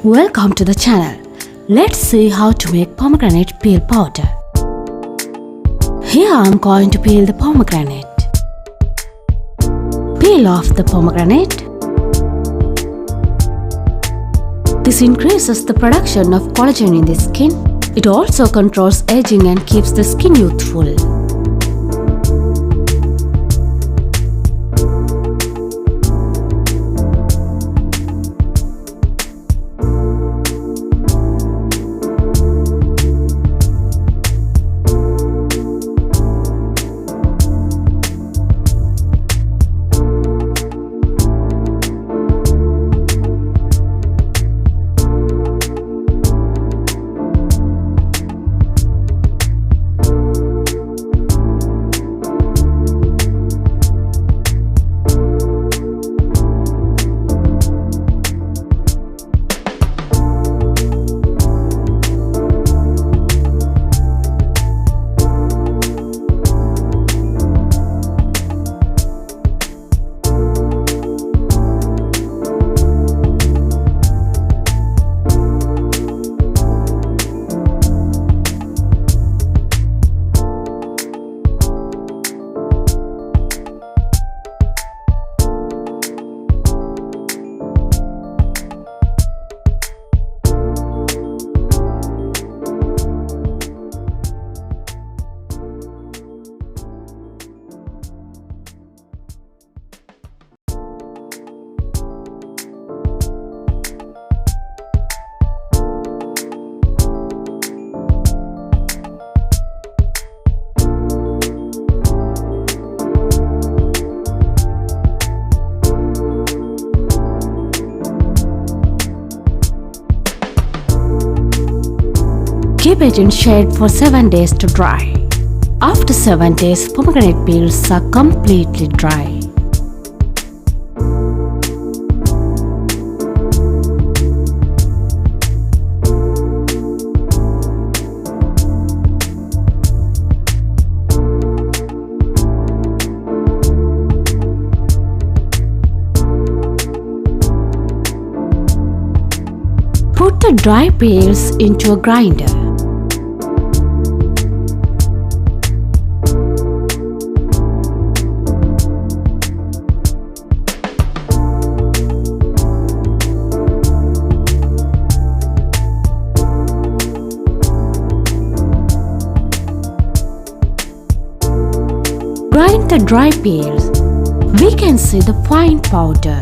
Welcome to the channel. Let's see how to make pomegranate peel powder. Here I am going to peel the pomegranate. Peel off the pomegranate. This increases the production of collagen in the skin. It also controls aging and keeps the skin youthful. Keep it in shade for 7 days to dry. After 7 days, pomegranate peels are completely dry. Put the dry peels into a grinder. Grind the dry peels. We can see the fine powder.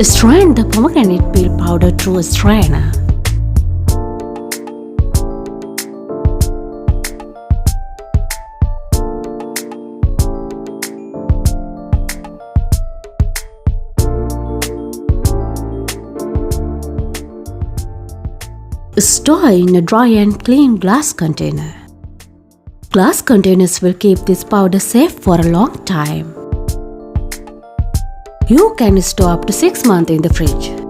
Strain the pomegranate peel powder through a strainer. Store in a dry and clean glass container. Glass containers will keep this powder safe for a long time. You can store up to 6 months in the fridge.